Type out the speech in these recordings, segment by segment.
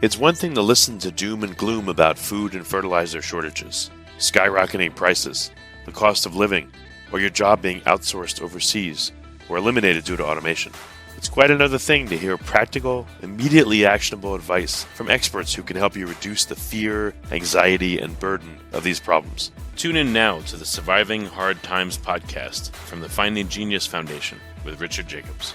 It's one thing to listen to doom and gloom about food and fertilizer shortages, skyrocketing prices, the cost of living, or your job being outsourced overseas or eliminated due to automation. It's quite another thing to hear practical, immediately actionable advice from experts who can help you reduce the fear, anxiety, and burden of these problems. Tune in now to the Surviving Hard Times podcast from the Finding Genius Foundation with Richard Jacobs.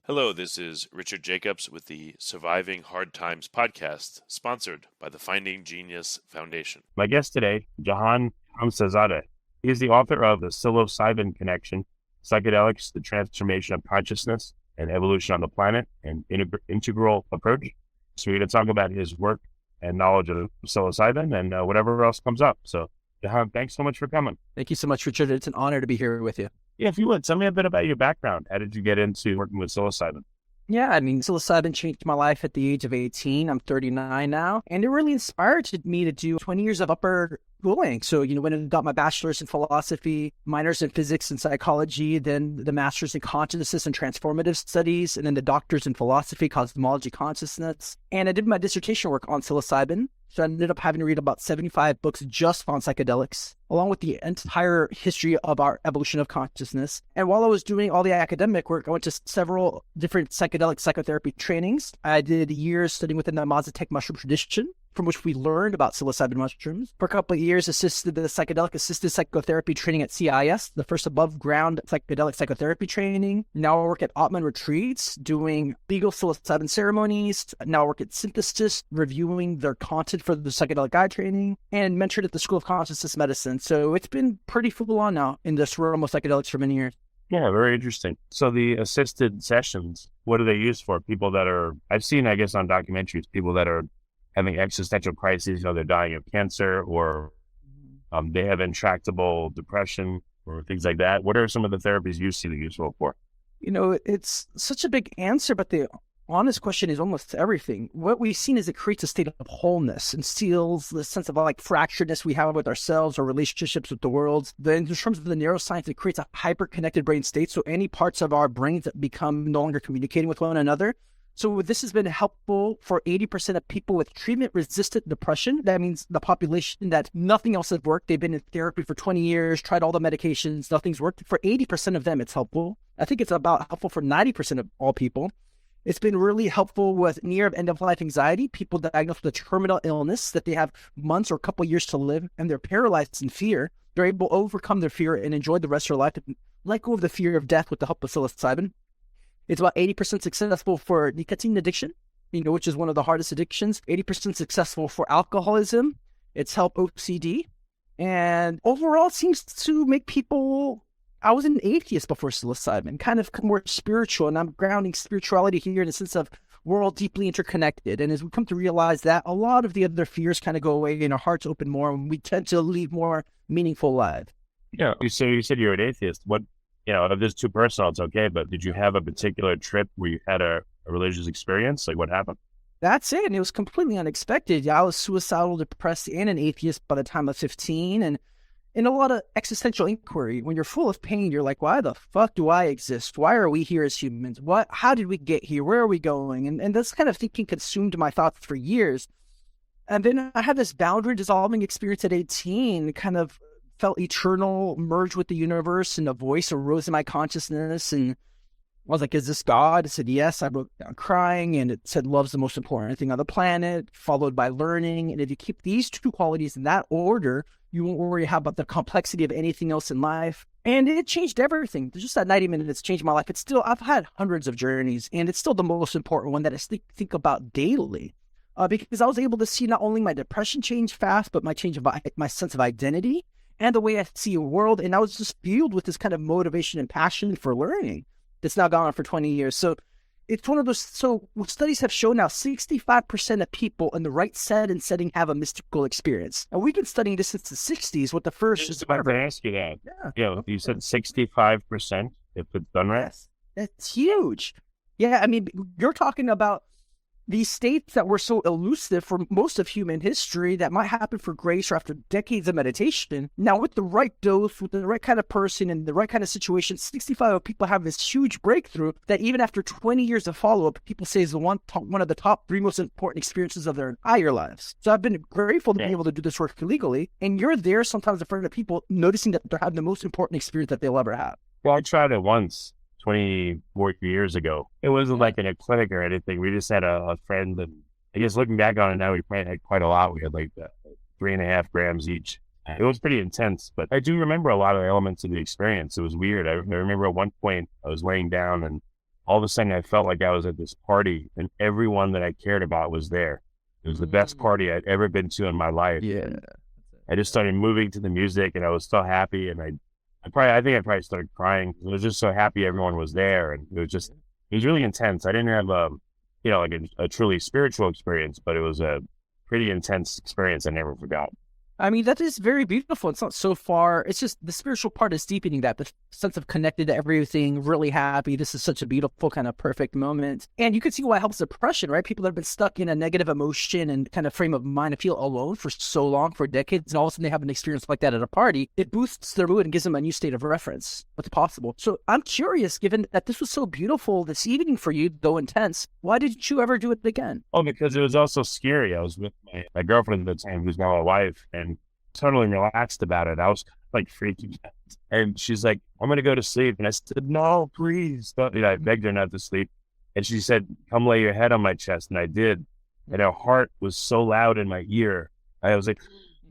Hello, this is Richard Jacobs with the Surviving Hard Times podcast, sponsored by the Finding Genius Foundation. My guest today, Jahan Khamsehzadeh. He is the author of the Psilocybin Connection, Psychedelics, the Transformation of Consciousness and Evolution on the Planet, an integral approach. So we're going to talk about his work and knowledge of psilocybin and whatever else comes up. So, Jahan, thanks so much for coming. Thank you so much, Richard. It's an honor to be here with you. Yeah, if you would, tell me a bit about your background. How did you get into working with psilocybin? Yeah, psilocybin changed my life at the age of 18. I'm 39 now. And it really inspired me to do 20 years of upper schooling. So, when I got my bachelor's in philosophy, minors in physics and psychology, then the master's in consciousness and transformative studies, and then the doctor's in philosophy, cosmology, consciousness. And I did my dissertation work on psilocybin. So I ended up having to read about 75 books just on psychedelics, along with the entire history of our evolution of consciousness. And while I was doing all the academic work, I went to several different psychedelic psychotherapy trainings. I did years studying within the Mazatec mushroom tradition, from which we learned about psilocybin mushrooms. For a couple of years, assisted the psychedelic assisted psychotherapy training at CIS, the first above ground psychedelic psychotherapy training. Now I work at Ottman Retreats, doing legal psilocybin ceremonies. Now I work at Synthesis, reviewing their content for the psychedelic guide training, and mentored at the School of Consciousness Medicine. So it's been pretty full on now in this realm of psychedelics for many years. Yeah, very interesting. So the assisted sessions, what do they use for? People that are, I've seen, I guess, on documentaries, people that are having existential crises, they're dying of cancer, or they have intractable depression or things like that. What are some of the therapies you see that are useful for? It's such a big answer, but the honest question is almost everything. What we've seen is it creates a state of wholeness and steals the sense of fracturedness we have with ourselves or relationships with the world. Then in terms of the neuroscience, it creates a hyper-connected brain state. So any parts of our brains that become no longer communicating with one another. So this has been helpful for 80% of people with treatment-resistant depression. That means the population that nothing else has worked. They've been in therapy for 20 years, tried all the medications, nothing's worked. For 80% of them, it's helpful. I think it's about helpful for 90% of all people. It's been really helpful with near end-of-life anxiety, people diagnosed with a terminal illness that they have months or a couple of years to live, and they're paralyzed in fear. They're able to overcome their fear and enjoy the rest of their life and let go of the fear of death with the help of psilocybin. It's about 80% successful for nicotine addiction, which is one of the hardest addictions. 80% successful for alcoholism. It's helped OCD. And overall, it seems to make people... I was an atheist before psilocybin, kind of more spiritual, and I'm grounding spirituality here in the sense of we're all deeply interconnected. And as we come to realize that, a lot of the other fears kind of go away and our hearts open more, and we tend to lead more meaningful lives. Yeah, you said you're an atheist. What, if this is too personal, it's okay, but did you have a particular trip where you had a religious experience? Like, what happened? That's it, and it was completely unexpected. I was suicidal, depressed, and an atheist by the time I was 15, and in a lot of existential inquiry, when you're full of pain, you're like, why the fuck do I exist? Why are we here as humans? How did we get here? Where are we going? And this kind of thinking consumed my thoughts for years. And then I had this boundary dissolving experience at 18, kind of felt eternal, merged with the universe, and a voice arose in my consciousness. And I was like, is this God? I said, yes. I broke down crying, and it said, love's the most important thing on the planet, followed by learning. And if you keep these two qualities in that order, you won't worry about the complexity of anything else in life. And it changed everything. Just that 90 minutes changed my life. I've had hundreds of journeys, and it's still the most important one that I think about daily. Because I was able to see not only my depression change fast, but my change of my sense of identity and the way I see a world. And I was just fueled with this kind of motivation and passion for learning that's now gone on for 20 years. So it's one of those, so studies have shown now 65% of people in the right setting have a mystical experience. And we've been studying this since the 60s with the first... Just about to ask you that. Yeah, you said 65% if it's done right? Yes, that's huge. Yeah, you're talking about these states that were so elusive for most of human history that might happen for grace or after decades of meditation. Now, with the right dose, with the right kind of person and the right kind of situation, 65 people have this huge breakthrough that even after 20 years of follow-up, people say is one of the top 3 most important experiences of their entire lives. So I've been grateful to be able to do this work illegally. And you're there sometimes in front of people noticing that they're having the most important experience that they'll ever have. Well, I tried it once 24 years ago. It wasn't like in a clinic or anything. We just had a friend, and I guess looking back on it now, we had quite a lot. We had like 3.5 grams each. It was pretty intense, but I do remember a lot of the elements of the experience. It was weird. I remember at one point I was laying down and all of a sudden I felt like I was at this party and everyone that I cared about was there. It was the best party I'd ever been to in my life. Yeah. I just started moving to the music and I was so happy, and I think I probably started crying. I was just so happy everyone was there, and it was really intense. I didn't have like a truly spiritual experience, but it was a pretty intense experience I never forgot. I mean, that is very beautiful. It's not so far. It's just the spiritual part is deepening that, the sense of connected to everything, really happy. This is such a beautiful kind of perfect moment. And you can see why it helps depression, right? People that have been stuck in a negative emotion and kind of frame of mind and feel alone for so long, for decades, and all of a sudden they have an experience like that at a party. It boosts their mood and gives them a new state of reference. What's possible? So I'm curious, given that this was so beautiful this evening for you, though intense, why didn't you ever do it again? Oh, because it was also scary. I was with my girlfriend at the time, who's now my wife, and totally relaxed about it. I was like freaking out. And she's like, I'm going to go to sleep. And I said, no, please. Don't. I begged her not to sleep. And she said, come lay your head on my chest. And I did. And her heart was so loud in my ear. I was like,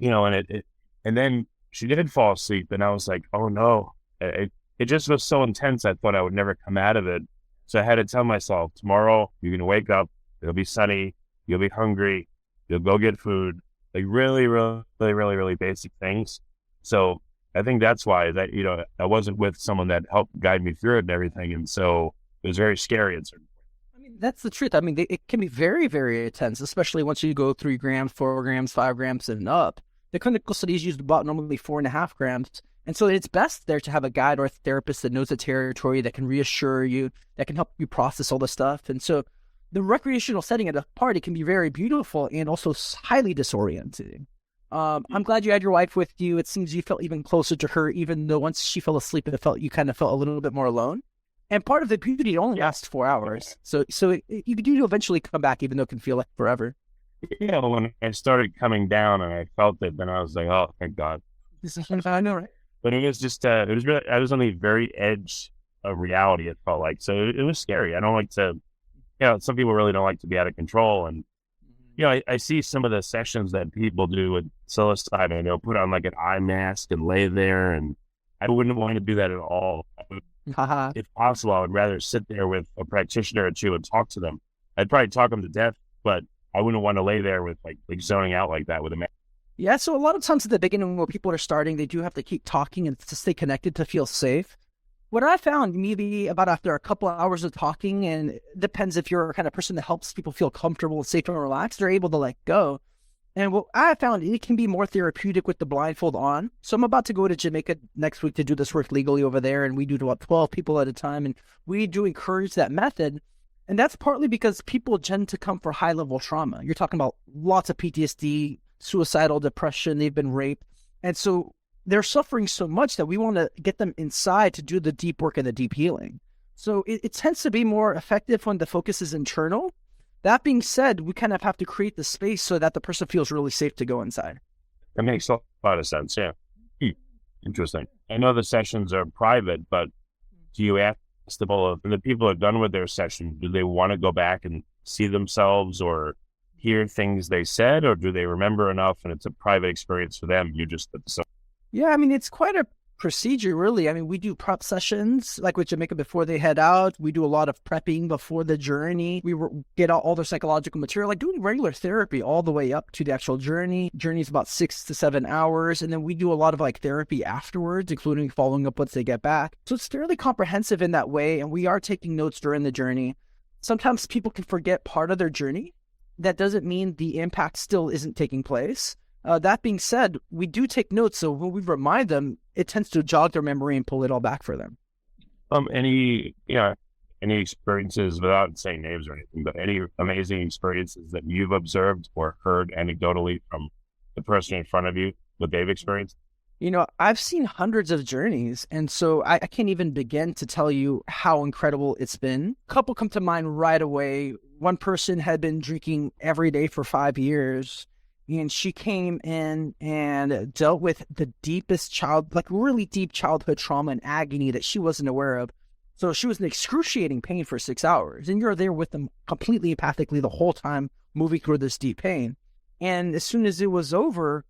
and then she did fall asleep. And I was like, oh no. It just was so intense. I thought I would never come out of it. So I had to tell myself, tomorrow you're going to wake up. It'll be sunny. You'll be hungry. You'll go get food. Like really, really, really, really, really basic things. So I think that's why that, I wasn't with someone that helped guide me through it and everything. And so it was very scary at certain points. I mean, that's the truth. I mean, it can be very, very intense, especially once you go 3 grams, 4 grams, 5 grams and up. The clinical studies used about normally 4.5 grams. And so it's best there to have a guide or a therapist that knows the territory, that can reassure you, that can help you process all the stuff. And so the recreational setting at a party can be very beautiful and also highly disorienting. I'm glad you had your wife with you. It seems you felt even closer to her, even though once she fell asleep, you kind of felt a little bit more alone. And part of the beauty, it only lasts 4 hours. So you do eventually come back, even though it can feel like forever. Yeah, when I started coming down and I felt it, then I was like, oh, thank God. I know, right? But it was just, I was on the very edge of reality, it felt like. So it was scary. I don't like to, some people really don't like to be out of control. And, I see some of the sessions that people do with psilocybin, they'll put on like an eye mask and lay there. And I wouldn't want to do that at all. If possible, I would rather sit there with a practitioner or two and talk to them. I'd probably talk them to death, but I wouldn't want to lay there with like zoning out like that with a mask. Yeah, so a lot of times at the beginning when people are starting, they do have to keep talking and to stay connected to feel safe. What I found, maybe about after a couple of hours of talking, and it depends if you're a kind of person that helps people feel comfortable, safe, and relaxed, they're able to let go. And what I found, it can be more therapeutic with the blindfold on. So I'm about to go to Jamaica next week to do this work legally over there, and we do about 12 people at a time, and we do encourage that method. And that's partly because people tend to come for high-level trauma. You're talking about lots of PTSD, suicidal depression, they've been raped. And so they're suffering so much that we want to get them inside to do the deep work and the deep healing. So it tends to be more effective when the focus is internal. That being said, we kind of have to create the space so that the person feels really safe to go inside. That makes a lot of sense, yeah. Interesting. I know the sessions are private, but do you ask the people who are done with their session, do they want to go back and see themselves or hear things they said, or do they remember enough and it's a private experience for them? You just Yeah, I mean, it's quite a procedure, really. I mean, we do prep sessions, like with Jamaica before they head out. We do a lot of prepping before the journey. We get out all their psychological material, like doing regular therapy all the way up to the actual journey. Journey is about 6 to 7 hours. And then we do a lot of like therapy afterwards, including following up once they get back. So it's fairly comprehensive in that way. And we are taking notes during the journey. Sometimes people can forget part of their journey. That doesn't mean the impact still isn't taking place. That being said, we do take notes, so when we remind them, it tends to jog their memory and pull it all back for them. I any experiences, without saying names or anything, but any amazing experiences that you've observed or heard anecdotally from the person in front of you, what they've experienced? I've seen hundreds of journeys, and so I can't even begin to tell you how incredible it's been. A couple come to mind right away. One person had been drinking every day for 5 years, and she came in and dealt with the deepest really deep childhood trauma and agony that she wasn't aware of. So she was in excruciating pain for 6 hours, and you're there with them completely empathically the whole time, moving through this deep pain. And as soon as it was over,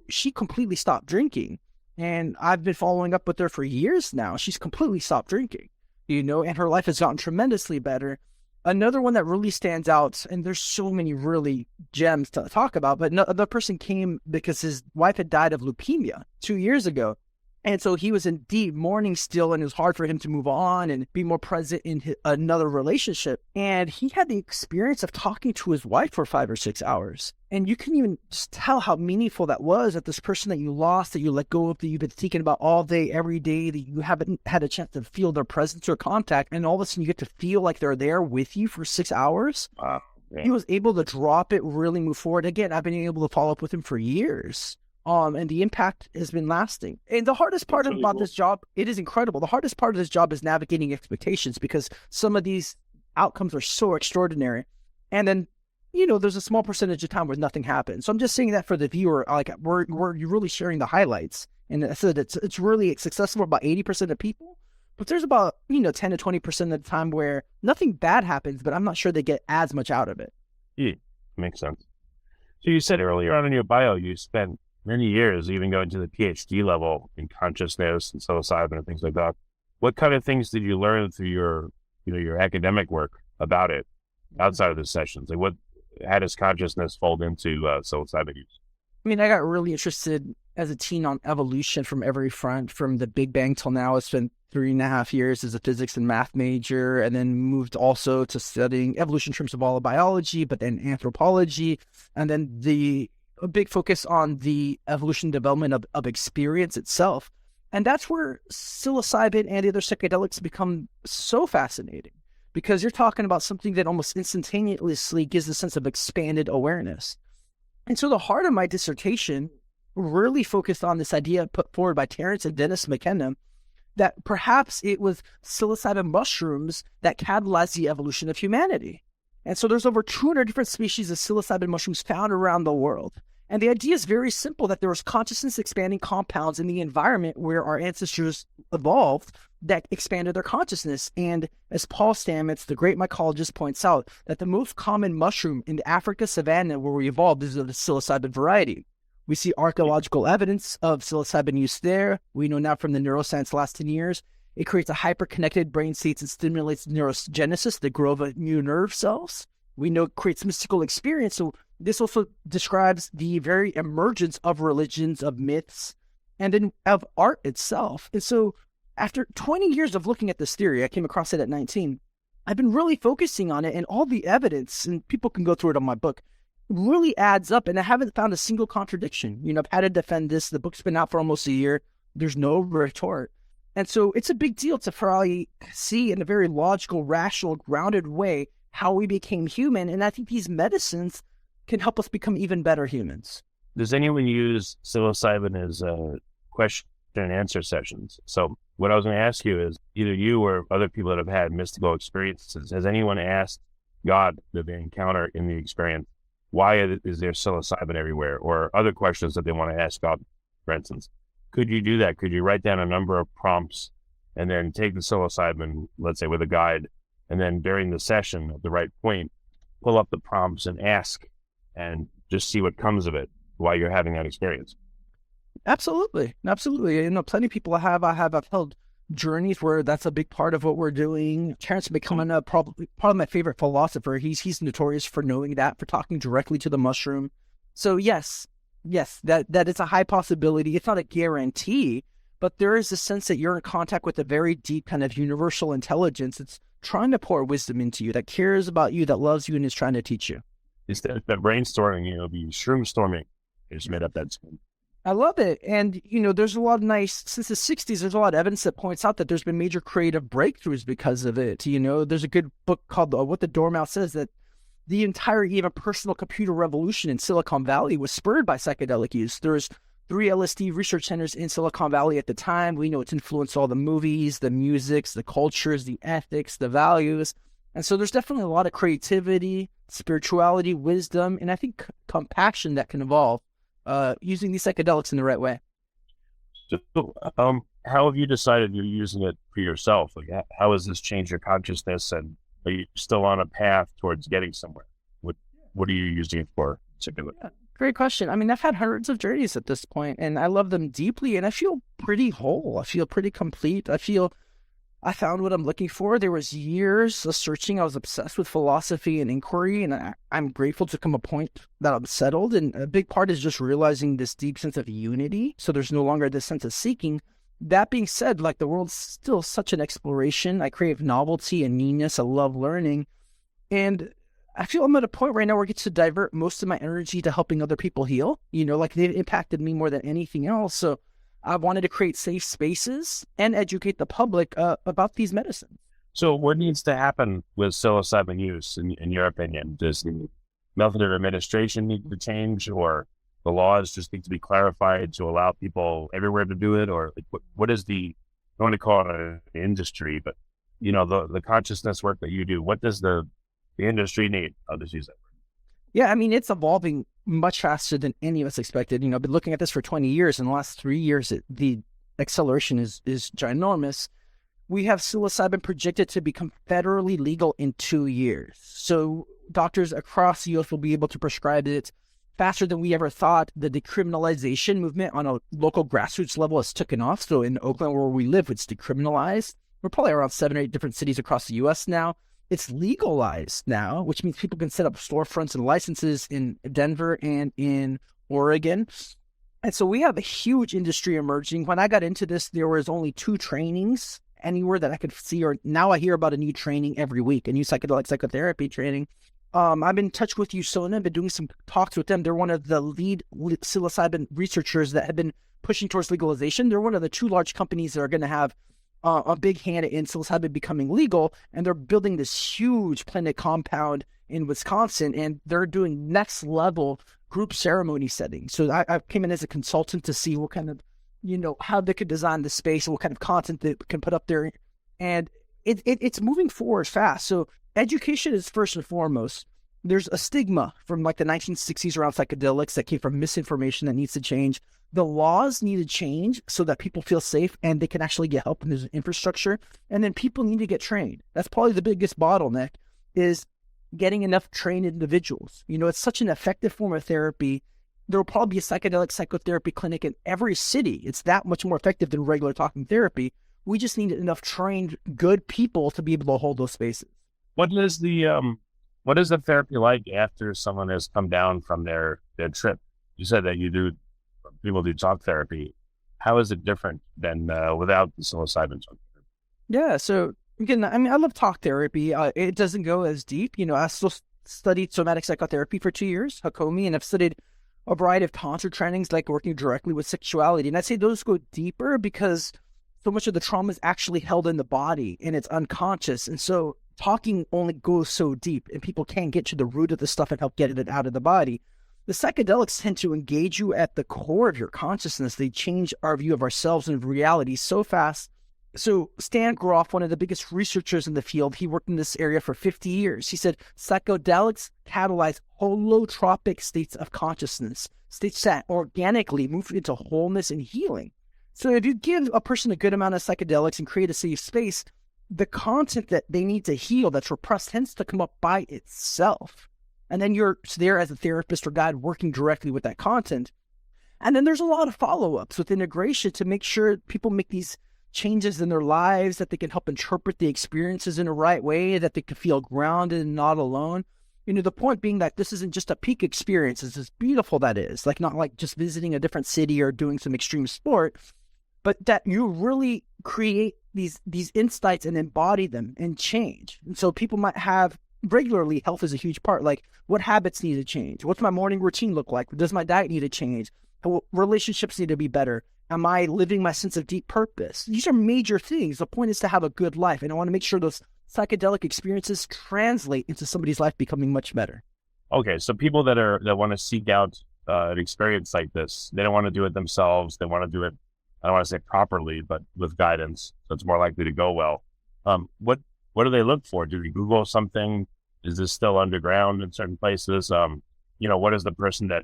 she completely stopped drinking. And I've been following up with her for years now. She's completely stopped drinking, and her life has gotten tremendously better. Another one that really stands out, and there's so many really gems to talk about, but the person came because his wife had died of leukemia 2 years ago. And so he was in deep mourning still, and it was hard for him to move on and be more present in another relationship. And he had the experience of talking to his wife for 5 or 6 hours. And you can even just tell how meaningful that was, that this person that you lost, that you let go of, that you've been thinking about all day, every day, that you haven't had a chance to feel their presence or contact. And all of a sudden you get to feel like they're there with you for 6 hours. Wow. Yeah. He was able to drop it, really move forward. Again, I've been able to follow up with him for years. And the impact has been lasting. And the hardest part about this job, it is incredible. The hardest part of this job is navigating expectations, because some of these outcomes are so extraordinary. And then, there's a small percentage of time where nothing happens. So I'm just saying that for the viewer, like we're really sharing the highlights. And I said it's really successful for about 80% of people. But there's about, 10 to 20% of the time where nothing bad happens, but I'm not sure they get as much out of it. Yeah, makes sense. So you said earlier on in your bio, you spent many years, even going to the PhD level in consciousness and psilocybin and things like that. What kind of things did you learn through your academic work about it outside of the sessions? Like how does consciousness fold into psilocybin use? I got really interested as a teen on evolution from every front, from the Big Bang till now. I spent 3.5 years as a physics and math major, and then moved also to studying evolution in terms of all of biology, but then anthropology, and then a big focus on the evolution development of experience itself. And that's where psilocybin and the other psychedelics become so fascinating, because you're talking about something that almost instantaneously gives a sense of expanded awareness. And so the heart of my dissertation really focused on this idea put forward by Terence and Dennis McKenna, that perhaps it was psilocybin mushrooms that catalyzed the evolution of humanity. And so there's over 200 different species of psilocybin mushrooms found around the world. And the idea is very simple, that there was consciousness expanding compounds in the environment where our ancestors evolved that expanded their consciousness. And as Paul Stamets, the great mycologist, points out, that the most common mushroom in the Africa savanna where we evolved is of the psilocybin variety. We see archaeological evidence of psilocybin use there. We know now from the neuroscience last 10 years, it creates a hyper-connected brain states and stimulates neurogenesis, the growth of new nerve cells. We know it creates mystical experience. So this also describes the very emergence of religions, of myths, and then of art itself. And so after 20 years of looking at this theory, I came across it at 19. I've been really focusing on it, and all the evidence, and people can go through it on my book, really adds up, and I haven't found a single contradiction. I've had to defend this. The book's been out for almost a year. There's no retort. And so it's a big deal to probably see in a very logical, rational, grounded way how we became human. And I think these medicines can help us become even better humans. Does anyone use psilocybin as question and answer sessions? So what I was going to ask you is, either you or other people that have had mystical experiences, has anyone asked God that they encounter in the experience, why is there psilocybin everywhere? Or other questions that they want to ask God, for instance. Could you do that? Could you write down a number of prompts and then take the psilocybin, let's say with a guide, and then during the session at the right point, pull up the prompts and ask and just see what comes of it while you're having that experience? Absolutely. Plenty of people I have held journeys where that's a big part of what we're doing. Terence becoming probably my favorite philosopher. He's notorious for knowing that, for talking directly to the mushroom. So yes, that is a high possibility. It's not a guarantee, but there is a sense that you're in contact with a very deep kind of universal intelligence. It's trying to pour wisdom into you, that cares about you, that loves you, and is trying to teach you. Instead of brainstorming, be shroom storming. You just made up that spin. I love it. And, there's a lot of since the 60s, there's a lot of evidence that points out that there's been major creative breakthroughs because of it. There's a good book called What the Dormouse Says, that the entire even personal computer revolution in Silicon Valley was spurred by psychedelic use. There's 3 LSD research centers in Silicon Valley at the time. We know it's influenced all the movies, the musics, the cultures, the ethics, the values. And so there's definitely a lot of creativity, spirituality, wisdom, and I think compassion that can evolve using these psychedelics in the right way. So, how have you decided you're using it for yourself? Like, how has this changed your consciousness, and are you still on a path towards getting somewhere? What are you using it for, particularly? Yeah, great question. I mean, I've had hundreds of journeys at this point, and I love them deeply, and I feel pretty whole. I feel pretty complete. I feel I found what I'm looking for. There was years of searching. I was obsessed with philosophy and inquiry, and I'm grateful to come a point that I'm settled. And a big part is just realizing this deep sense of unity. So there's no longer this sense of seeking. That being said, like, the world's still such an exploration. I crave novelty and newness. I love learning. And I feel I'm at a point right now where I get to divert most of my energy to helping other people heal. Like, they've impacted me more than anything else. So I wanted to create safe spaces and educate the public about these medicines. So what needs to happen with psilocybin use, in your opinion? Does the method of administration need to change, or the laws just need to be clarified to allow people everywhere to do it? Or like, what is I don't want to call it an industry, but, the consciousness work that you do, what does the industry need? I'll just use that. Yeah, I mean, it's evolving much faster than any of us expected. I've been looking at this for 20 years. In the last 3 years, the acceleration is ginormous. We have psilocybin projected to become federally legal in 2 years. So doctors across the U.S. will be able to prescribe it faster than we ever thought. The decriminalization movement on a local grassroots level has taken off. So in Oakland, where we live, it's decriminalized. We're probably around 7 or 8 different cities across the U.S. now. It's legalized now, which means people can set up storefronts and licenses in Denver and in Oregon. And so we have a huge industry emerging. When I got into this, there was only 2 trainings anywhere that I could see, or now I hear about a new training every week, a new psychedelic psychotherapy training. I've been in touch with USONA. I've been doing some talks with them. They're one of the lead psilocybin researchers that have been pushing towards legalization. They're one of the 2 large companies that are going to have a big hand in psilocybin becoming legal, and they're building this huge planned compound in Wisconsin, and they're doing next level group ceremony settings. So I came in as a consultant to see what kind of, how they could design the space and what kind of content they can put up there. And it's moving forward fast. So education is first and foremost. There's a stigma from like the 1960s around psychedelics that came from misinformation that needs to change. The laws need to change so that people feel safe and they can actually get help, and there's infrastructure. And then people need to get trained. That's probably the biggest bottleneck, is getting enough trained individuals. It's such an effective form of therapy. There will probably be a psychedelic psychotherapy clinic in every city. It's that much more effective than regular talking therapy. We just need enough trained, good people to be able to hold those spaces. What is the therapy like after someone has come down from their trip? You said that people do talk therapy. How is it different than without the psilocybin talk therapy? Yeah, so again, I mean, I love talk therapy. It doesn't go as deep. I still studied somatic psychotherapy for 2 years, Hakomi, and I've studied a variety of tantra trainings, like working directly with sexuality. And I'd say those go deeper because so much of the trauma is actually held in the body and it's unconscious. And so talking only goes so deep, and people can't get to the root of the stuff and help get it out of the body. The psychedelics tend to engage you at the core of your consciousness. They change our view of ourselves and reality so fast. So Stan Grof, one of the biggest researchers in the field, he worked in this area for 50 years. He said psychedelics catalyze holotropic states of consciousness, states that organically move into wholeness and healing. So if you give a person a good amount of psychedelics and create a safe space, the content that they need to heal that's repressed tends to come up by itself. And then you're there as a therapist or guide working directly with that content. And then there's a lot of follow-ups with integration to make sure people make these changes in their lives, that they can help interpret the experiences in the right way, that they can feel grounded and not alone. The point being that this isn't just a peak experience. It's as beautiful that is, like not like just visiting a different city or doing some extreme sport, but that you really create these insights and embody them and change. And so people might have regularly, health is a huge part. Like, what habits need to change? What's my morning routine look like? Does my diet need to change? Relationships need to be better. Am I living my sense of deep purpose? These are major things. The point is to have a good life. And I want to make sure those psychedelic experiences translate into somebody's life becoming much better. Okay, so people that want to seek out an experience like this, they don't want to do it themselves. They want to do it, I don't want to say properly, but with guidance, so it's more likely to go well. What do they look for? Do they Google something? Is this still underground in certain places? What is the person that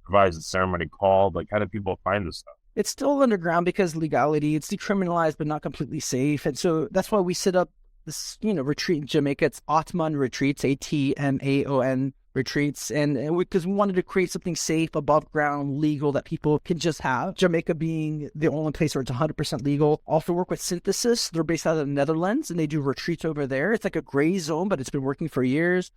provides the ceremony called? Like, how do people find this stuff? It's still underground because legality. It's decriminalized, but not completely safe. And so that's why we set up this, retreat in Jamaica. It's Atman Retreats, ATMAON retreats. And because we wanted to create something safe, above ground, legal that people can just have. Jamaica being the only place where it's 100% legal. Also work with Synthesis. They're based out of the Netherlands and they do retreats over there. It's like a gray zone, but it's been working for years.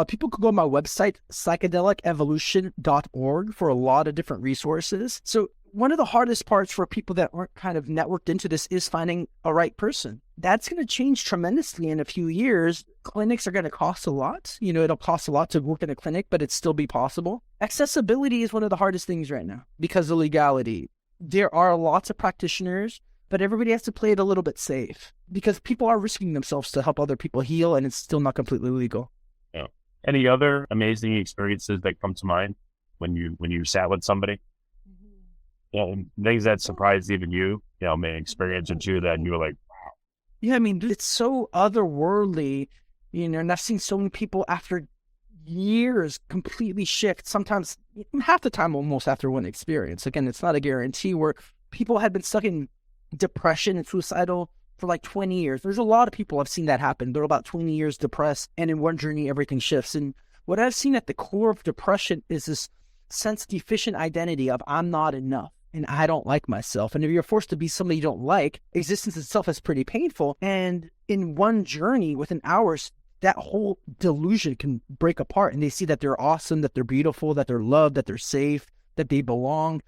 People could go to my website, psychedelicevolution.org, for a lot of different resources. So one of the hardest parts for people that aren't kind of networked into this is finding a right person. That's going to change tremendously in a few years. Clinics are going to cost a lot. It'll cost a lot to work in a clinic, but it'd still be possible. Accessibility is one of the hardest things right now because of legality. There are lots of practitioners, but everybody has to play it a little bit safe because people are risking themselves to help other people heal, and it's still not completely legal. Yeah. Any other amazing experiences that come to mind when you sat with somebody? Things that surprised even you, may experience or two that you were like, wow. Yeah, I mean, it's so otherworldly, and I've seen so many people after years completely shift, sometimes half the time almost after one experience. Again, it's not a guarantee, where people had been stuck in depression and suicidal for like 20 years. There's a lot of people I've seen that happen. They're about 20 years depressed, and in one journey, everything shifts. And what I've seen at the core of depression is this sense deficient identity of I'm not enough. And I don't like myself. And if you're forced to be somebody you don't like, existence itself is pretty painful. And in one journey, within hours, that whole delusion can break apart. And they see that they're awesome, that they're beautiful, that they're loved, that they're safe, that they belong.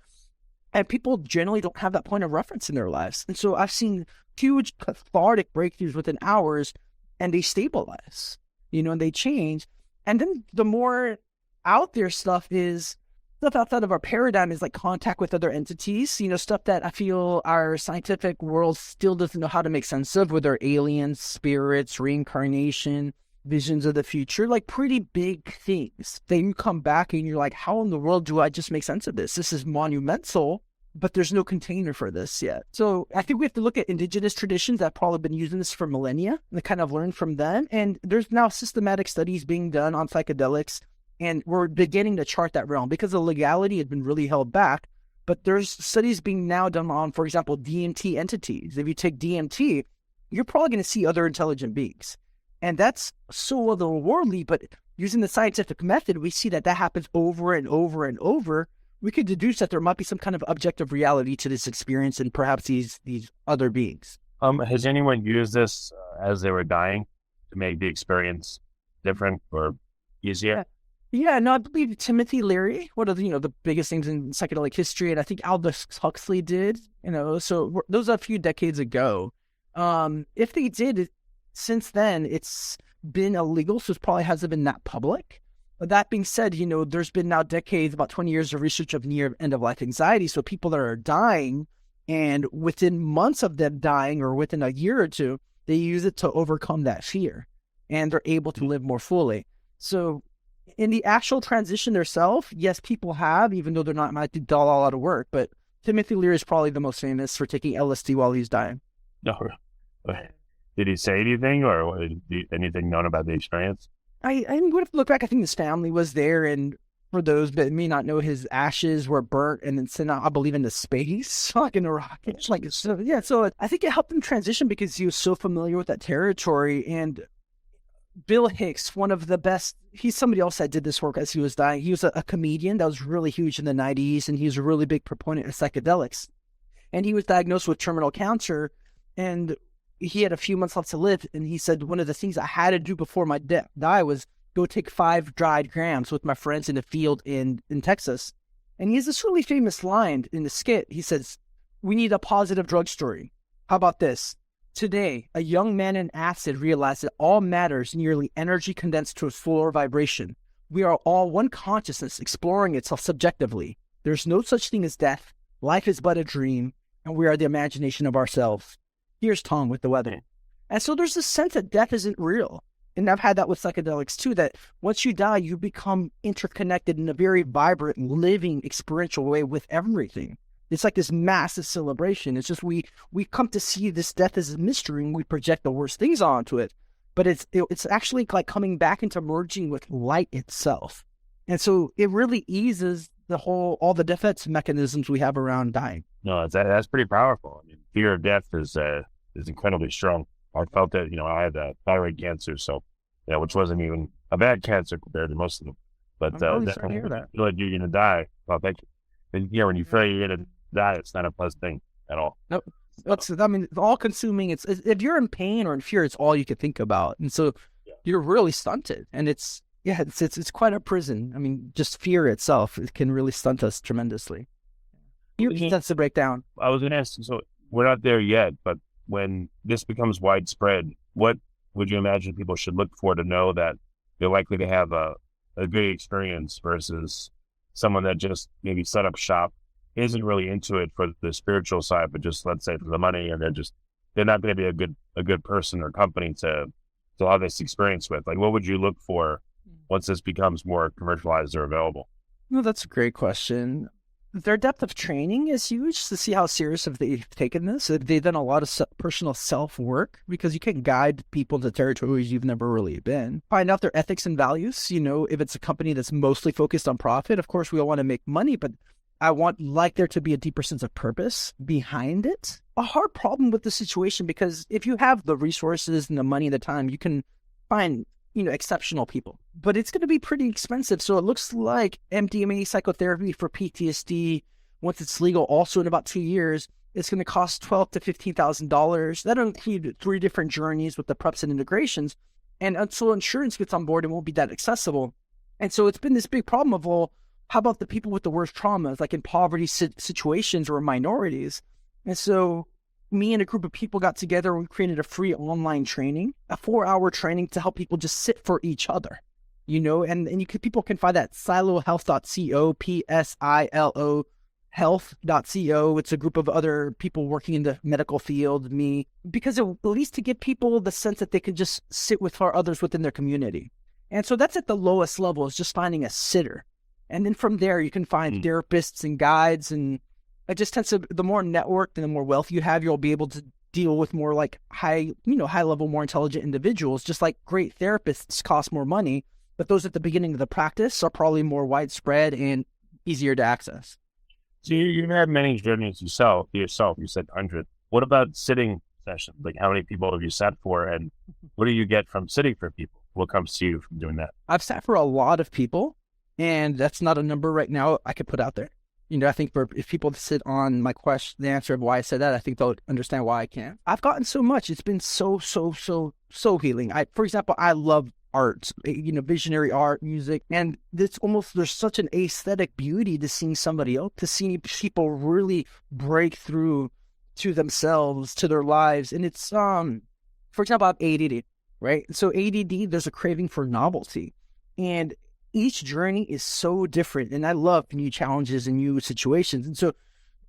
And people generally don't have that point of reference in their lives. And so I've seen huge cathartic breakthroughs within hours, and they stabilize, and they change. And then the more out there stuff is, stuff outside of our paradigm is like contact with other entities, stuff that I feel our scientific world still doesn't know how to make sense of, whether aliens, spirits, reincarnation, visions of the future, like pretty big things. Then you come back and you're like, how in the world do I just make sense of this? This is monumental, but there's no container for this yet. So I think we have to look at indigenous traditions that have probably been using this for millennia and kind of learn from them. And there's now systematic studies being done on psychedelics. And we're beginning to chart that realm because the legality had been really held back. But there's studies being now done on, for example, DMT entities. If you take DMT, you're probably going to see other intelligent beings. And that's so otherworldly, but using the scientific method, we see that happens over and over and over. We could deduce that there might be some kind of objective reality to this experience and perhaps these other beings. Has anyone used this as they were dying to make the experience different or easier? Yeah, no, I believe Timothy Leary, one of the biggest names in psychedelic history, and I think Aldous Huxley did, so those are a few decades ago. If they did, since then, it's been illegal, so it probably hasn't been that public. But that being said, there's been now decades, about 20 years of research of near end-of-life anxiety, so people that are dying, and within months of them dying, or within a year or two, they use it to overcome that fear, and they're able to live more fully. So in the actual transition themselves, yes, people have, even though they're not might do a lot of work. But Timothy Leary is probably the most famous for taking LSD while he's dying. No, did he say anything, or anything known about the experience? I would have to look back. I think his family was there, and for those that may not know, his ashes were burnt and then sent out, I believe, into space, like in a rocket. So I think it helped him transition because he was so familiar with that territory. And Bill Hicks, one of the best, he's somebody else that did this work as he was dying. He was a comedian that was really huge in the 90s, and he was a really big proponent of psychedelics. And he was diagnosed with terminal cancer, and he had a few months left to live. And he said, one of the things I had to do before my die was go take 5 dried grams with my friends in a field in Texas. And he has this really famous line in the skit. He says, "We need a positive drug story. How about this? Today, a young man in acid realized that all matter is merely energy condensed to a slower vibration. We are all one consciousness exploring itself subjectively. There's no such thing as death. Life is but a dream, and we are the imagination of ourselves. Here's Tom with the weather. And so there's this sense that death isn't real. And I've had that with psychedelics too, that once you die, you become interconnected in a very vibrant, living, experiential way with everything. It's like this massive celebration. It's just we come to see this death as a mystery, and we project the worst things onto it. But it's actually like coming back into merging with light itself. And so it really eases all the defense mechanisms we have around dying. No, that's pretty powerful. I mean, fear of death is incredibly strong. I felt that, I had thyroid cancer, so, which wasn't even a bad cancer compared to most of them. But I'm really sorry to hear that. You feel like you're going to die. Well, thank you. And when you feel like you're going to die, it's not a pleasant thing at all. Nope. It's all consuming. It's if you're in pain or in fear, it's all you can think about. And so you're really stunted. And it's quite a prison. I mean, just fear itself, it can really stunt us tremendously. That's the breakdown. I was going to ask, so we're not there yet, but when this becomes widespread, what would you imagine people should look for to know that they're likely to have a good experience versus someone that just maybe set up shop, isn't really into it for the spiritual side, but just, let's say, for the money, and they're not going to be a good person or company to have this experience with? Like, what would you look for once this becomes more commercialized or available? No, that's a great question. Their depth of training is huge to see how serious have they taken this. They've done a lot of personal self-work, because you can guide people to territories you've never really been. Find out their ethics and values. If it's a company that's mostly focused on profit, of course we all want to make money, but I want there to be a deeper sense of purpose behind it. A hard problem with the situation, because if you have the resources and the money and the time, you can find exceptional people, but it's going to be pretty expensive. So it looks like MDMA psychotherapy for PTSD, once it's legal, also in about 2 years, it's going to cost $12,000 to $15,000. That'll include 3 different journeys with the preps and integrations. And until insurance gets on board, it won't be that accessible. And so it's been this big problem of, well, how about the people with the worst traumas, like in poverty situations or minorities? And so me and a group of people got together and we created a free online training, a 4-hour training to help people just sit for each other, and people can find that silohealth.co, PSILO health.co. It's a group of other people working in the medical field, me, because at least to give people the sense that they can just sit with others within their community. And so that's at the lowest level, is just finding a sitter. And then from there, you can find therapists and guides, and it just tends to, the more networked and the more wealth you have, you'll be able to deal with more like high level, more intelligent individuals. Just like great therapists cost more money, but those at the beginning of the practice are probably more widespread and easier to access. So you've had many journeys yourself. You said 100. What about sitting sessions? Like, how many people have you sat for, and what do you get from sitting for people? What comes to you from doing that? I've sat for a lot of people, and that's not a number right now I could put out there. I think if people sit on my question, the answer of why I said that, I think they'll understand why I can't. I've gotten so much. It's been so so healing. For example, I love art, visionary art, music, and there's such an aesthetic beauty to seeing somebody else, to seeing people really break through to themselves, to their lives. And it's, for example, I have ADD, right? So ADD, there's a craving for novelty, and each journey is so different, and I love new challenges and new situations. And so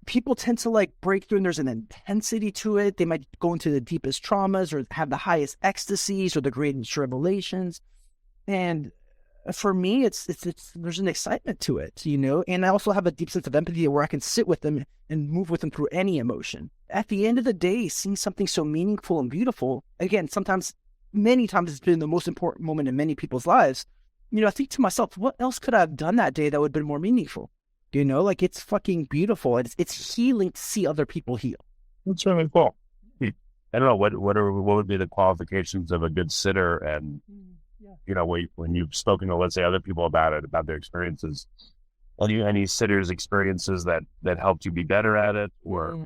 people tend to break through, and there's an intensity to it. They might go into the deepest traumas or have the highest ecstasies or the greatest revelations. And for me, there's an excitement to it, and I also have a deep sense of empathy where I can sit with them and move with them through any emotion. At the end of the day, seeing something so meaningful and beautiful, again, many times it's been the most important moment in many people's lives. I think to myself, what else could I have done that day that would have been more meaningful? It's fucking beautiful. It's healing to see other people heal. That's really cool. I don't know, what would be the qualifications of a good sitter? And, when you've spoken to, let's say, other people about their experiences, any sitters' experiences that helped you be better at it, or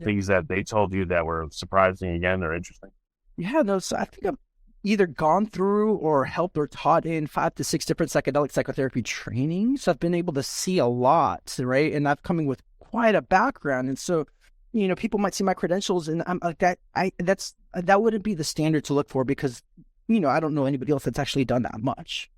things that they told you that were surprising again or interesting? Yeah, no, so I think I've either gone through or helped or taught in 5 to 6 different psychedelic psychotherapy trainings. So I've been able to see a lot, right? And I've come in with quite a background. And so, people might see my credentials, and I'm like that. That wouldn't be the standard to look for, because, I don't know anybody else that's actually done that much.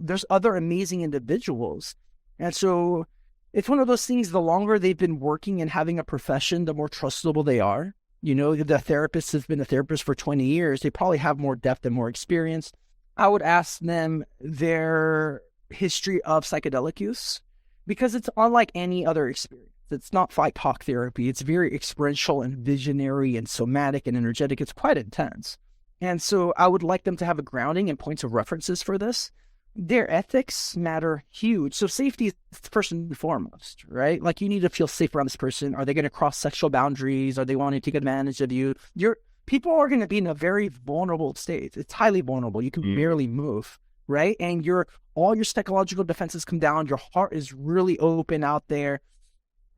There's other amazing individuals. And so It's one of those things, the longer they've been working and having a profession, the more trustable they are. You know, the therapist has been a therapist for 20 years. They probably have more depth and more experience. I would ask them their history of psychedelic use because it's unlike any other experience. It's not like talk therapy. It's very experiential and visionary and somatic and energetic. It's quite intense. And so I would like them to have a grounding and points of references for this. Their ethics matter huge. So safety is first and foremost, right? Like you need to feel safe around this person. Are they going to cross sexual boundaries? Are they wanting to take advantage of you? People are going to be in a very vulnerable state. It's highly vulnerable. You can barely move, right? And all your psychological defenses come down. Your heart is really open out there.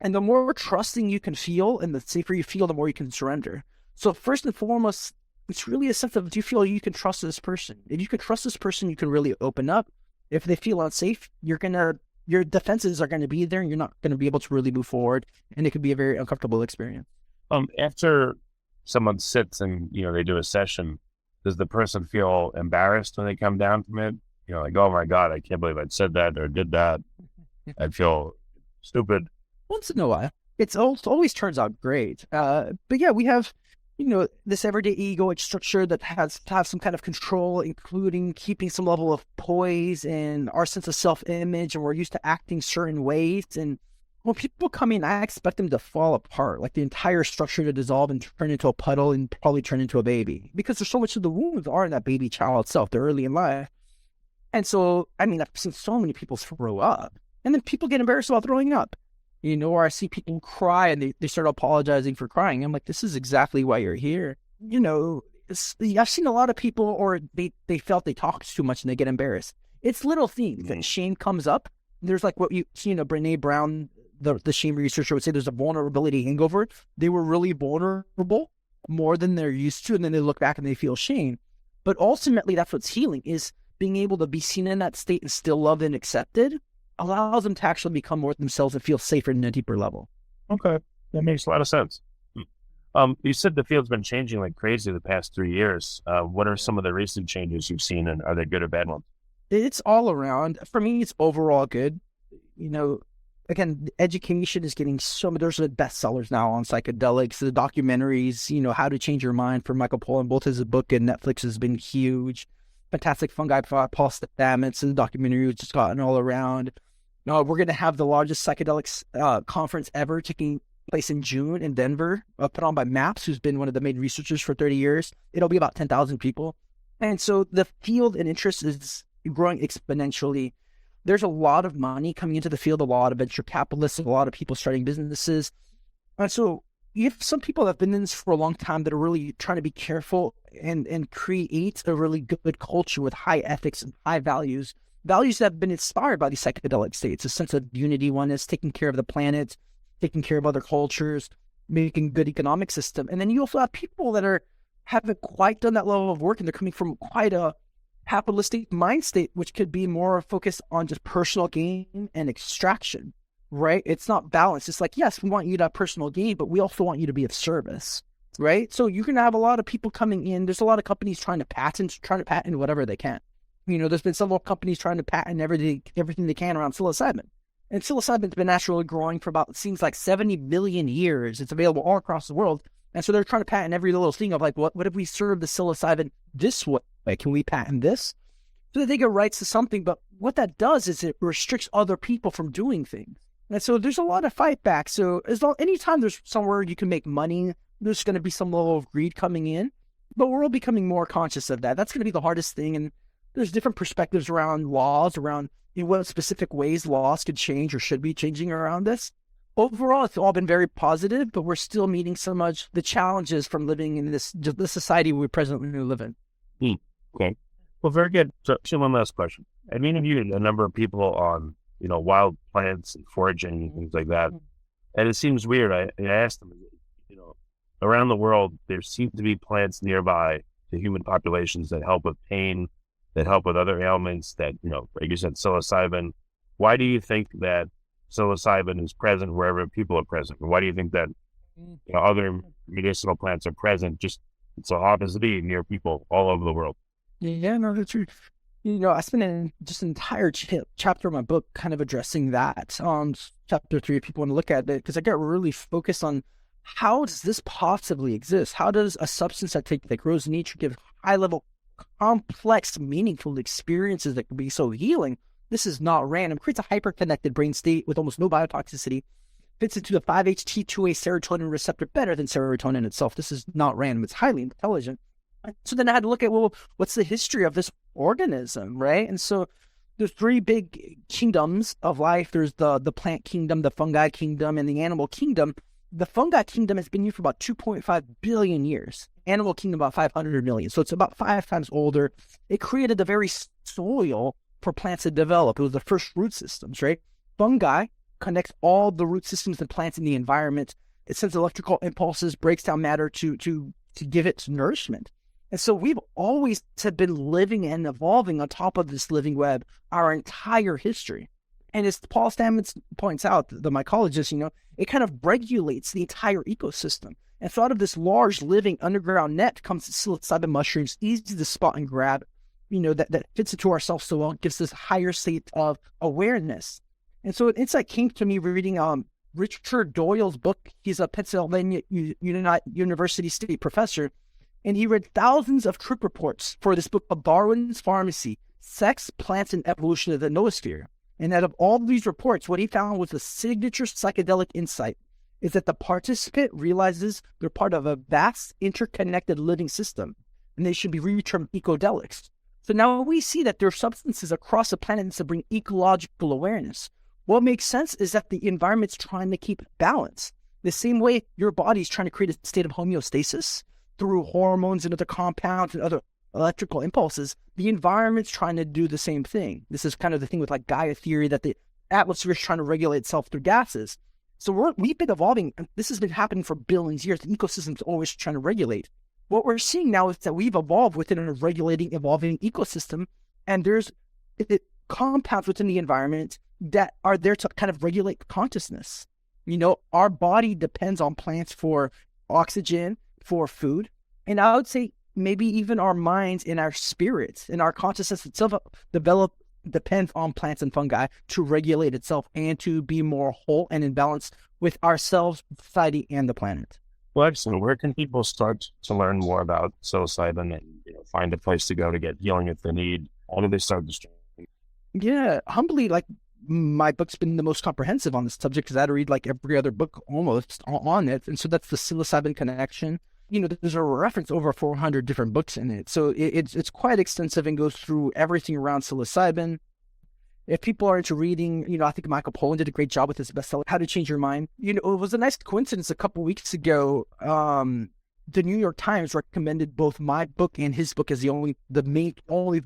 And the more trusting you can feel and the safer you feel, the more you can surrender. So first and foremost, it's really a sense of, do you feel you can trust this person? If you can trust this person, you can really open up. If they feel unsafe, your defenses are going to be there and you're not going to be able to really move forward. And it could be a very uncomfortable experience. After someone sits and, they do a session, does the person feel embarrassed when they come down from it? Like, oh my God, I can't believe I said that or did that. I feel stupid. Once in a while. It always turns out great. But yeah, we have, this everyday egoic structure that has to have some kind of control, including keeping some level of poise and our sense of self-image, and we're used to acting certain ways. And when people come in, I expect them to fall apart, like the entire structure to dissolve and turn into a puddle and probably turn into a baby, because there's so much of the wounds are in that baby child itself. They're early in life. And so, I've seen so many people throw up, and then people get embarrassed about throwing up. Or I see people cry and they start apologizing for crying. I'm like, this is exactly why you're here. I've seen a lot of people, or they felt they talked too much and they get embarrassed. It's little things that shame comes up. There's like what you see, Brene Brown, the shame researcher, would say there's a vulnerability hangover. They were really vulnerable more than they're used to. And then they look back and they feel shame. But ultimately, that's what's healing, is being able to be seen in that state and still loved and accepted. Allows them to actually become more themselves and feel safer in a deeper level. Okay, that makes a lot of sense. You said the field's been changing like crazy the past 3 years. What are some of the recent changes you've seen, and are they good or bad ones? It's all around. For me, it's overall good. Again, education is getting there's bestsellers now on psychedelics, the documentaries, How to Change Your Mind for Michael Pollan. Both his book and Netflix has been huge. Fantastic Fungi by Paul Stamets, and the documentary has just gotten all around. We're going to have the largest psychedelics conference ever taking place in June in Denver, put on by MAPS, who's been one of the main researchers for 30 years. It'll be about 10,000 people. And so the field and interest is growing exponentially. There's a lot of money coming into the field, a lot of venture capitalists, a lot of people starting businesses. And so if some people have been in this for a long time that are really trying to be careful and create a really good culture with high ethics and high values that have been inspired by these psychedelic states, a sense of unity, oneness, taking care of the planet, taking care of other cultures, making good economic system. And then you also have people that haven't quite done that level of work, and they're coming from quite a capitalistic mind state, which could be more focused on just personal gain and extraction. Right? It's not balanced. It's like, yes, we want you to have personal gain, but we also want you to be of service, right? So you're going to have a lot of people coming in. There's a lot of companies trying to patent whatever they can. There's been several companies trying to patent everything they can around psilocybin. And psilocybin's been naturally growing for about, it seems like 70 million years. It's available all across the world. And so they're trying to patent every little thing of like, what if we serve the psilocybin this way? Can we patent this? So that they get rights to something. But what that does is it restricts other people from doing things. And so there's a lot of fight back. So anytime there's somewhere you can make money, there's going to be some level of greed coming in. But we're all becoming more conscious of that. That's going to be the hardest thing. And there's different perspectives around laws, around what specific ways laws could change or should be changing around this. Overall, it's all been very positive, but we're still meeting so much the challenges from living in this society we presently live in. Okay. Well, very good. So one last question. I've interviewed a number of people on wild plants and foraging and things like that. And it seems weird. I asked them, around the world, there seem to be plants nearby to human populations that help with pain, that help with other ailments, that, like you said, psilocybin. Why do you think that psilocybin is present wherever people are present? And why do you think that other medicinal plants are present, just it so happens to be near people all over the world? Yeah, no, that's true. I spent just an entire chapter of my book kind of addressing that. Chapter 3, if people want to look at it, because I got really focused on how does this possibly exist? How does a substance that grows in nature give high-level, complex, meaningful experiences that can be so healing? This is not random. It creates a hyper-connected brain state with almost no biotoxicity. Fits into the 5-HT2A serotonin receptor better than serotonin itself. This is not random. It's highly intelligent. So then I had to look at, well, what's the history of this organism, right? And so there's 3 big kingdoms of life. There's the plant kingdom, the fungi kingdom, and the animal kingdom. The fungi kingdom has been here for about 2.5 billion years. Animal kingdom about 500 million. So it's about 5 times older. It created the very soil for plants to develop. It was the first root systems, right? Fungi connects all the root systems and plants in the environment. It sends electrical impulses, breaks down matter to give it nourishment. And so we've always have been living and evolving on top of this living web our entire history. And as Paul Stamets points out, the mycologist, it kind of regulates the entire ecosystem. And so out of this large living underground net comes psilocybin mushrooms, easy to spot and grab, that fits into ourselves so well, it gives this higher state of awareness. And so an insight came to me reading Richard Doyle's book. He's a Pennsylvania University State professor. And he read thousands of trip reports for this book of Darwin's Pharmacy, Sex, Plants, and Evolution of the Noosphere. And out of all these reports, what he found was the signature psychedelic insight is that the participant realizes they're part of a vast, interconnected living system, and they should be re-termed ecodelics. So now we see that there are substances across the planet that bring ecological awareness. What makes sense is that the environment's trying to keep balance. The same way your body's trying to create a state of homeostasis, through hormones and other compounds and other electrical impulses, the environment's trying to do the same thing. This is kind of the thing with like Gaia theory, that the atmosphere is trying to regulate itself through gases. So we've been evolving, and this has been happening for billions of years. The ecosystem's always trying to regulate. What we're seeing now is that we've evolved within a regulating, evolving ecosystem, and there's compounds within the environment that are there to kind of regulate consciousness. Our body depends on plants for oxygen, for food, and I would say maybe even our minds and our spirits and our consciousness itself depends on plants and fungi to regulate itself and to be more whole and in balance with ourselves, society, and the planet. Well, excellent. Where can people start to learn more about psilocybin and find a place to go to get healing if they need? How do they start this journey? Yeah, humbly, my book's been the most comprehensive on this subject because I had to read every other book almost on it. And so that's the Psilocybin Connection. There's a reference over 400 different books in it. So it's quite extensive and goes through everything around psilocybin. If people are into reading, I think Michael Pollan did a great job with his bestseller, How to Change Your Mind. It was a nice coincidence a couple weeks ago. The New York Times recommended both my book and his book as the only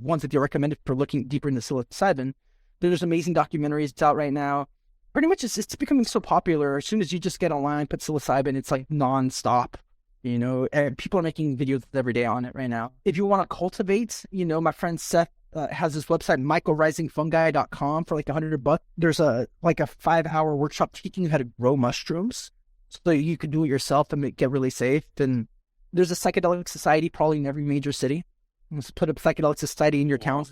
ones that they recommended for looking deeper into psilocybin. There's amazing documentaries. It's out right now. Pretty much it's becoming so popular. As soon as you just get online, put psilocybin, it's nonstop. And people are making videos every day on it right now. If you want to cultivate, my friend Seth has this website, mycorrhizingfungi.com, for $100. There's a 5-hour workshop teaching you how to grow mushrooms so you can do it yourself and get really safe. And there's a psychedelic society probably in every major city. Let's put a psychedelic society in your town.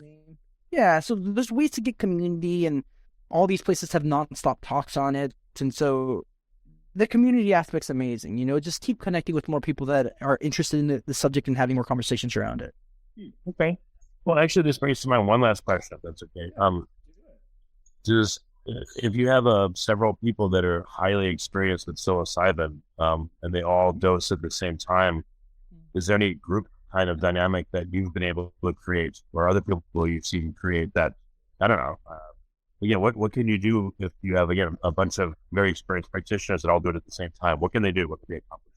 Yeah, so there's ways to get community, and all these places have nonstop talks on it. And so the community aspect's amazing. Just keep connecting with more people that are interested in the subject and having more conversations around it. Okay. Well, actually, this brings to mind one last question, if that's okay. If you have several people that are highly experienced with psilocybin, and they all dose at the same time, is there any group kind of dynamic that you've been able to create, or other people you've seen create that? I don't know. What can you do if you have, again, a bunch of very experienced practitioners that all do it at the same time? What can they do? What can they accomplish?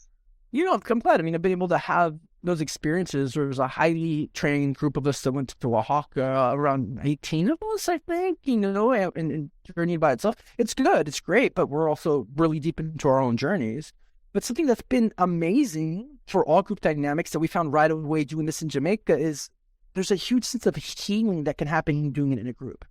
I'm glad. I've been able to have those experiences. There was a highly trained group of us that went to Oaxaca, around 18 of us, I think, and journeyed by itself. It's good. It's great, but we're also really deep into our own journeys. But something that's been amazing for all group dynamics that we found right away doing this in Jamaica is there's a huge sense of healing that can happen doing it in a group.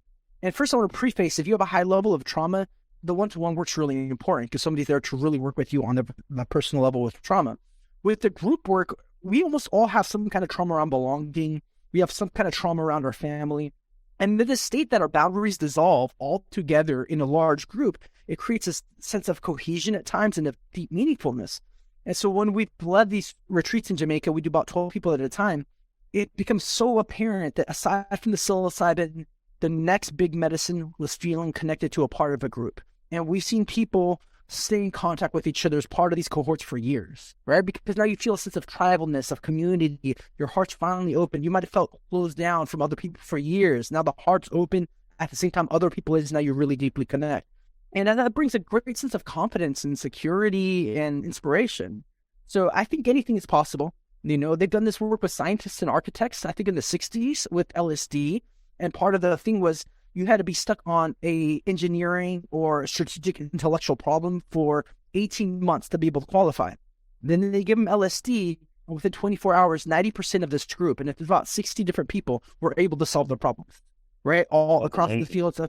And first, I want to preface, if you have a high level of trauma, the one-to-one work's really important because somebody's there to really work with you on the personal level with trauma. With the group work, we almost all have some kind of trauma around belonging, We have some kind of trauma around our family. And in this state that our boundaries dissolve all together in a large group, it creates a sense of cohesion at times and of deep meaningfulness. And so when we led these retreats in Jamaica, we do about 12 people at a time. It becomes so apparent that aside from the psilocybin, the next big medicine was feeling connected to a part of a group. And we've seen people stay in contact with each other as part of these cohorts for years, right? Because now you feel a sense of tribalness, of community. Your heart's finally open. You might have felt closed down from other people for years. Now the heart's open. At the same time, other people is now you really deeply connect. And that brings a great sense of confidence and security and inspiration. So I think anything is possible. They've done this work with scientists and architects, I think in the 60s with LSD. And part of the thing was you had to be stuck on a engineering or strategic intellectual problem for 18 months to be able to qualify. Then they give them LSD, and within 24 hours, 90% of this group, and it's about 60 different people, were able to solve the problems, right? All across the fields.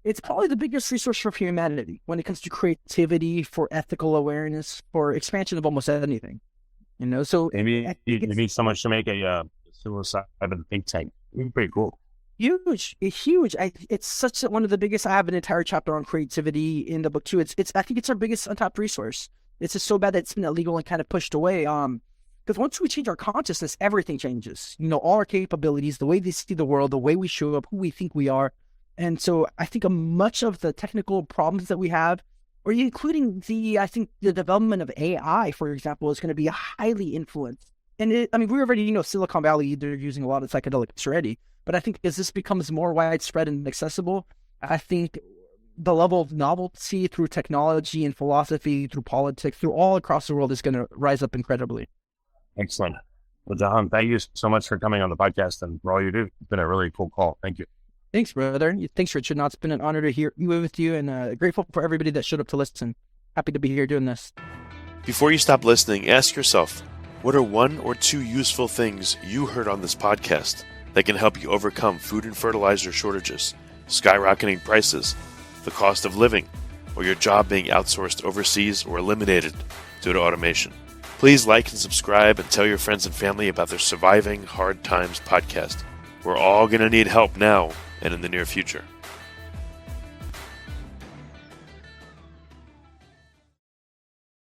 It's probably the biggest resource for humanity when it comes to creativity, for ethical awareness, for expansion of almost anything. So maybe you need someone to make a psilocybin think tank. It'd be pretty cool. Huge. It's such one of the biggest. I have an entire chapter on creativity in the book too. I think it's our biggest untapped resource. It's just so bad that it's been illegal and kind of pushed away. Because once we change our consciousness, everything changes. All our capabilities, the way they see the world, the way we show up, who we think we are. And so I think much of the technical problems that we have, or including the development of AI, for example, is going to be highly influenced. And we already Silicon Valley, they're using a lot of psychedelics already. But I think as this becomes more widespread and accessible, I think the level of novelty through technology and philosophy, through politics, through all across the world is going to rise up incredibly. Excellent. Well, Jahan, thank you so much for coming on the podcast and for all you do. It's been a really cool call. Thank you. Thanks, brother. Thanks, Richard. It's been an honor to hear you with you, and grateful for everybody that showed up to listen. Happy to be here doing this. Before you stop listening, ask yourself, what are 1 or 2 useful things you heard on this podcast that can help you overcome food and fertilizer shortages, skyrocketing prices, the cost of living, or your job being outsourced overseas or eliminated due to automation? Please like and subscribe and tell your friends and family about the Surviving Hard Times podcast. We're all going to need help now and in the near future.